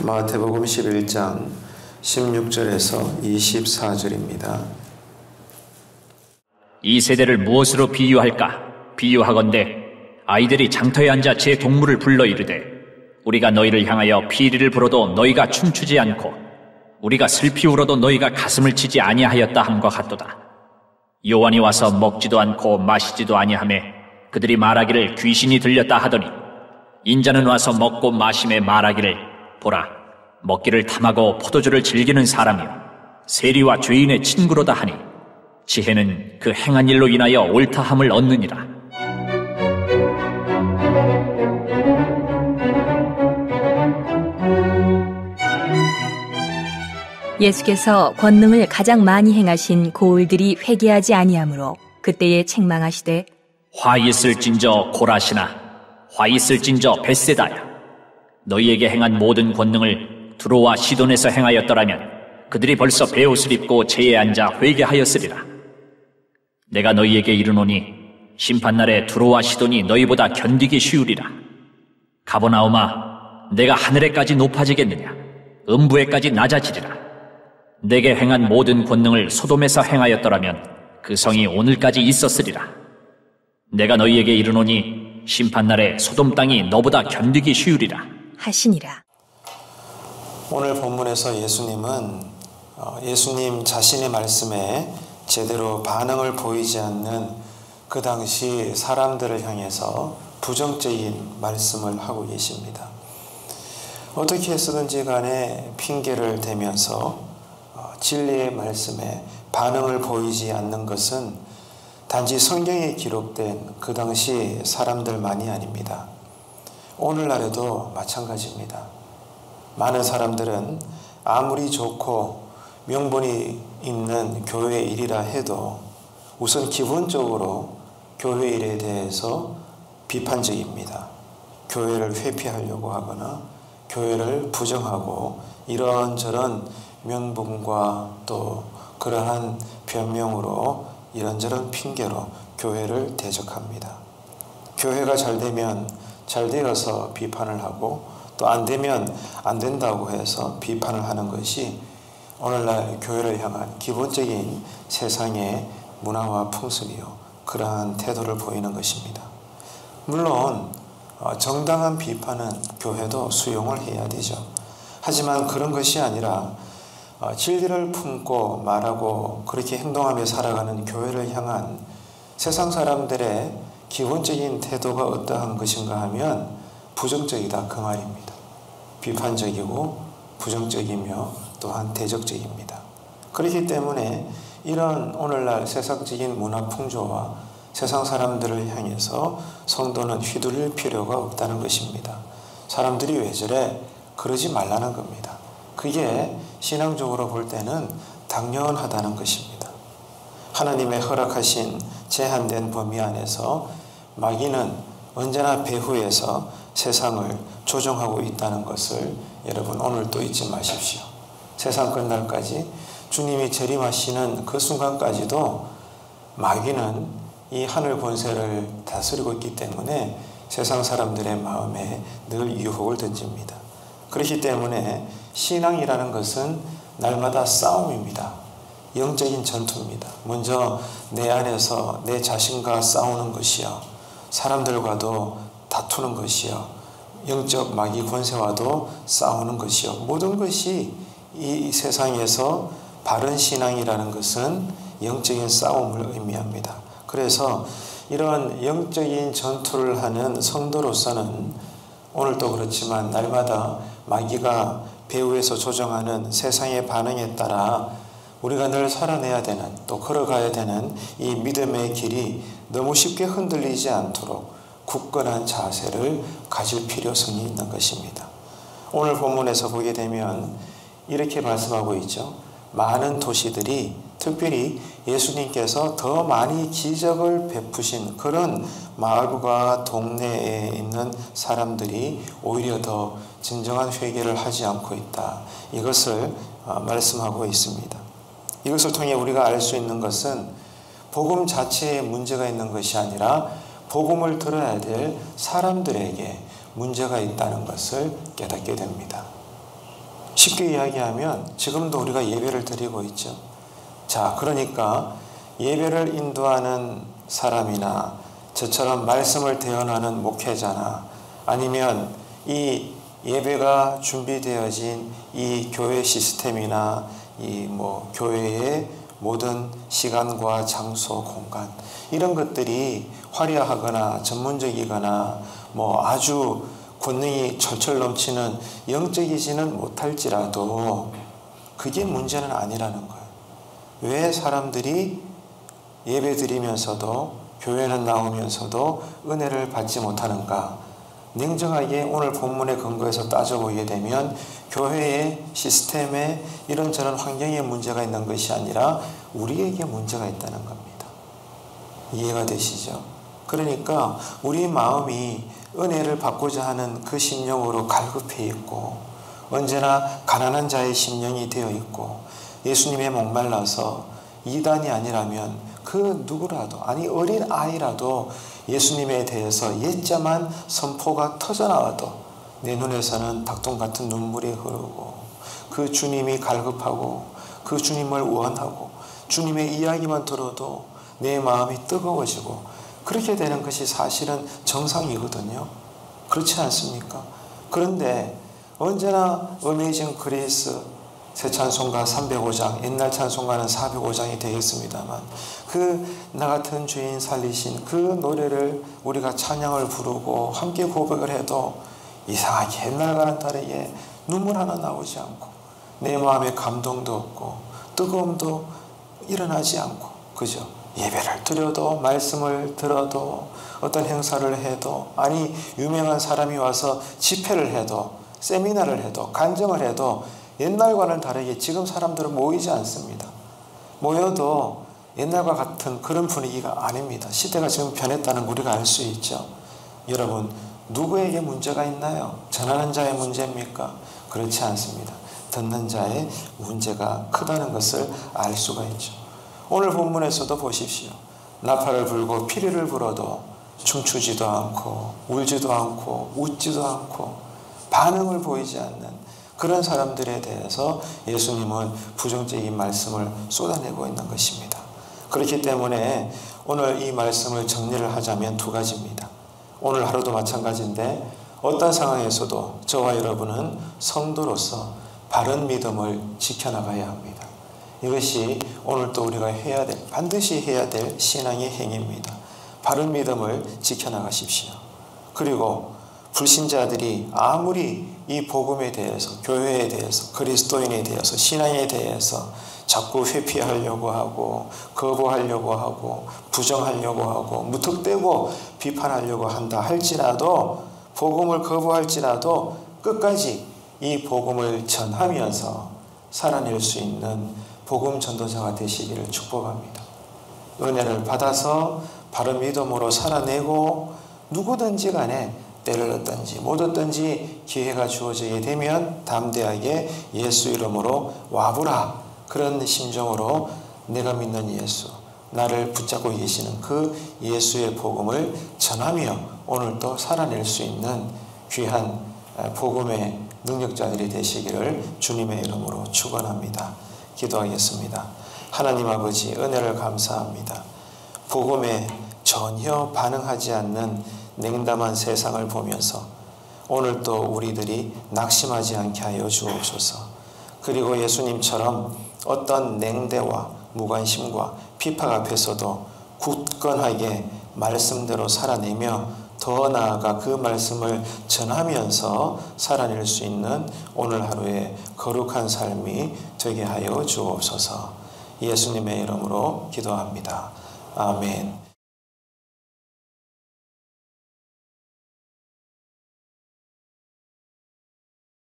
마태복음 11장 16절에서 24절입니다. 이 세대를 무엇으로 비유할까? 비유하건대 아이들이 장터에 앉아 제 동물을 불러 이르되 우리가 너희를 향하여 피리를 불어도 너희가 춤추지 않고 우리가 슬피 울어도 너희가 가슴을 치지 아니하였다 함과 같도다. 요한이 와서 먹지도 않고 마시지도 아니하매 그들이 말하기를 귀신이 들렸다 하더니 인자는 와서 먹고 마심에 말하기를 보라, 먹기를 탐하고 포도주를 즐기는 사람이요 세리와 죄인의 친구로다 하니 지혜는 그 행한 일로 인하여 옳다함을 얻느니라. 예수께서 권능을 가장 많이 행하신 고을들이 회개하지 아니하므로 그때에 책망하시되 화 있을진저 고라시나 화 있을진저 벳세다야, 너희에게 행한 모든 권능을 두로와 시돈에서 행하였더라면 그들이 벌써 베옷을 입고 제에 앉아 회개하였으리라. 내가 너희에게 이르노니 심판날에 두로와 시돈이 너희보다 견디기 쉬우리라. 가버나움아, 내가 하늘에까지 높아지겠느냐? 음부에까지 낮아지리라. 내게 행한 모든 권능을 소돔에서 행하였더라면 그 성이 오늘까지 있었으리라. 내가 너희에게 이르노니 심판날에 소돔 땅이 너보다 견디기 쉬우리라 하시니라. 오늘 본문에서 예수님은 예수님 자신의 말씀에 제대로 반응을 보이지 않는 그 당시 사람들을 향해서 부정적인 말씀을 하고 계십니다. 어떻게 해서든지 간에 핑계를 대면서 진리의 말씀에 반응을 보이지 않는 것은 단지 성경에 기록된 그 당시 사람들만이 아닙니다. 오늘날에도 마찬가지입니다. 많은 사람들은 아무리 좋고 명분이 있는 교회 일이라 해도 우선 기본적으로 교회 일에 대해서 비판적입니다. 교회를 회피하려고 하거나 교회를 부정하고 이런저런 명분과 또 그러한 변명으로 이런저런 핑계로 교회를 대적합니다. 교회가 잘 되면 잘 되어서 비판을 하고 또 안 되면 안 된다고 해서 비판을 하는 것이 오늘날 교회를 향한 기본적인 세상의 문화와 풍습이요, 그러한 태도를 보이는 것입니다. 물론 정당한 비판은 교회도 수용을 해야 되죠. 하지만 그런 것이 아니라 진리를 품고 말하고 그렇게 행동하며 살아가는 교회를 향한 세상 사람들의 기본적인 태도가 어떠한 것인가 하면 부정적이다, 그 말입니다. 비판적이고 부정적이며 또한 대적적입니다. 그렇기 때문에 이런 오늘날 세상적인 문화 풍조와 세상 사람들을 향해서 성도는 휘둘릴 필요가 없다는 것입니다. 사람들이 왜 저래? 그러지 말라는 겁니다. 그게 신앙적으로 볼 때는 당연하다는 것입니다. 하나님의 허락하신 제한된 범위 안에서 마귀는 언제나 배후에서 세상을 조종하고 있다는 것을 여러분 오늘 또 잊지 마십시오. 세상 끝날까지 주님이 재림하시는 그 순간까지도 마귀는 이 하늘 권세를 다스리고 있기 때문에 세상 사람들의 마음에 늘 유혹을 던집니다. 그렇기 때문에 신앙이라는 것은 날마다 싸움입니다. 영적인 전투입니다. 먼저 내 안에서 내 자신과 싸우는 것이요, 사람들과도 다투는 것이요, 영적 마귀 권세와도 싸우는 것이요, 모든 것이 이 세상에서 바른 신앙이라는 것은 영적인 싸움을 의미합니다. 그래서 이런 영적인 전투를 하는 성도로서는 오늘도 그렇지만 날마다 마귀가 배후에서 조정하는 세상의 반응에 따라 우리가 늘 살아내야 되는, 또 걸어가야 되는 이 믿음의 길이 너무 쉽게 흔들리지 않도록 굳건한 자세를 가질 필요성이 있는 것입니다. 오늘 본문에서 보게 되면 이렇게 말씀하고 있죠. 많은 도시들이, 특별히 예수님께서 더 많이 기적을 베푸신 그런 마을과 동네에 있는 사람들이 오히려 더 진정한 회개를 하지 않고 있다, 이것을 말씀하고 있습니다. 이것을 통해 우리가 알 수 있는 것은 복음 자체에 문제가 있는 것이 아니라 복음을 들어야 될 사람들에게 문제가 있다는 것을 깨닫게 됩니다. 쉽게 이야기하면 지금도 우리가 예배를 드리고 있죠. 자, 그러니까 예배를 인도하는 사람이나 저처럼 말씀을 대언하는 목회자나 아니면 이 예배가 준비되어진 이 교회 시스템이나 이 교회의 모든 시간과 장소, 공간 이런 것들이 화려하거나 전문적이거나 아주 권능이 철철 넘치는 영적이지는 못할지라도 그게 문제는 아니라는 거예요. 왜 사람들이 예배 드리면서도 교회는 나오면서도 은혜를 받지 못하는가? 냉정하게 오늘 본문의 근거에서 따져보게 되면 교회의 시스템에 이런저런 환경에 문제가 있는 것이 아니라 우리에게 문제가 있다는 겁니다. 이해가 되시죠? 그러니까 우리 마음이 은혜를 받고자 하는 그 심령으로 갈급해 있고 언제나 가난한 자의 심령이 되어 있고 예수님의 목말라서 이단이 아니라면 그 누구라도 어린 아이라도 예수님에 대해서 옛자만 선포가 터져나와도 내 눈에서는 닭똥 같은 눈물이 흐르고 그 주님이 갈급하고 그 주님을 원하고 주님의 이야기만 들어도 내 마음이 뜨거워지고 그렇게 되는 것이 사실은 정상이거든요. 그렇지 않습니까? 그런데 언제나 어메이징 그레이스 새 찬송가 305장, 옛날 찬송가는 405장이 되겠습니다만 나 같은 죄인 살리신 그 노래를 우리가 찬양을 부르고 함께 고백을 해도 이상하게 옛날과는 다르게 눈물 하나 나오지 않고 내 마음에 감동도 없고 뜨거움도 일어나지 않고 그죠? 예배를 드려도 말씀을 들어도 어떤 행사를 해도 유명한 사람이 와서 집회를 해도 세미나를 해도 간증을 해도 옛날과는 다르게 지금 사람들은 모이지 않습니다. 모여도 옛날과 같은 그런 분위기가 아닙니다. 시대가 지금 변했다는 걸 우리가 알 수 있죠. 여러분 누구에게 문제가 있나요? 전하는 자의 문제입니까? 그렇지 않습니다. 듣는 자의 문제가 크다는 것을 알 수가 있죠. 오늘 본문에서도 보십시오. 나팔을 불고 피리를 불어도 춤추지도 않고 울지도 않고 웃지도 않고 반응을 보이지 않는 그런 사람들에 대해서 예수님은 부정적인 말씀을 쏟아내고 있는 것입니다. 그렇기 때문에 오늘 이 말씀을 정리를 하자면 두 가지입니다. 오늘 하루도 마찬가지인데 어떤 상황에서도 저와 여러분은 성도로서 바른 믿음을 지켜나가야 합니다. 이것이 오늘 또 우리가 반드시 해야 될 신앙의 행위입니다. 바른 믿음을 지켜나가십시오. 그리고 불신자들이 아무리 이 복음에 대해서, 교회에 대해서, 그리스도인에 대해서, 신앙에 대해서 자꾸 회피하려고 하고 거부하려고 하고 부정하려고 하고 무턱대고 비판하려고 한다 할지라도 복음을 거부할지라도 끝까지 이 복음을 전하면서 살아낼 수 있는 복음 전도자가 되시기를 축복합니다. 은혜를 받아서 바른 믿음으로 살아내고 누구든지 간에 때를 얻든지 못 얻든지 기회가 주어지게 되면 담대하게 예수 이름으로 와보라. 그런 심정으로 내가 믿는 예수, 나를 붙잡고 계시는 그 예수의 복음을 전하며 오늘도 살아낼 수 있는 귀한 복음의 능력자들이 되시기를 주님의 이름으로 축원합니다. 기도하겠습니다. 하나님 아버지 은혜를 감사합니다. 복음에 전혀 반응하지 않는 냉담한 세상을 보면서 오늘도 우리들이 낙심하지 않게 하여 주옵소서. 그리고 예수님처럼 어떤 냉대와 무관심과 비판 앞에서도 굳건하게 말씀대로 살아내며 더 나아가 그 말씀을 전하면서 살아낼 수 있는 오늘 하루의 거룩한 삶이 되게 하여 주옵소서. 예수님의 이름으로 기도합니다. 아멘.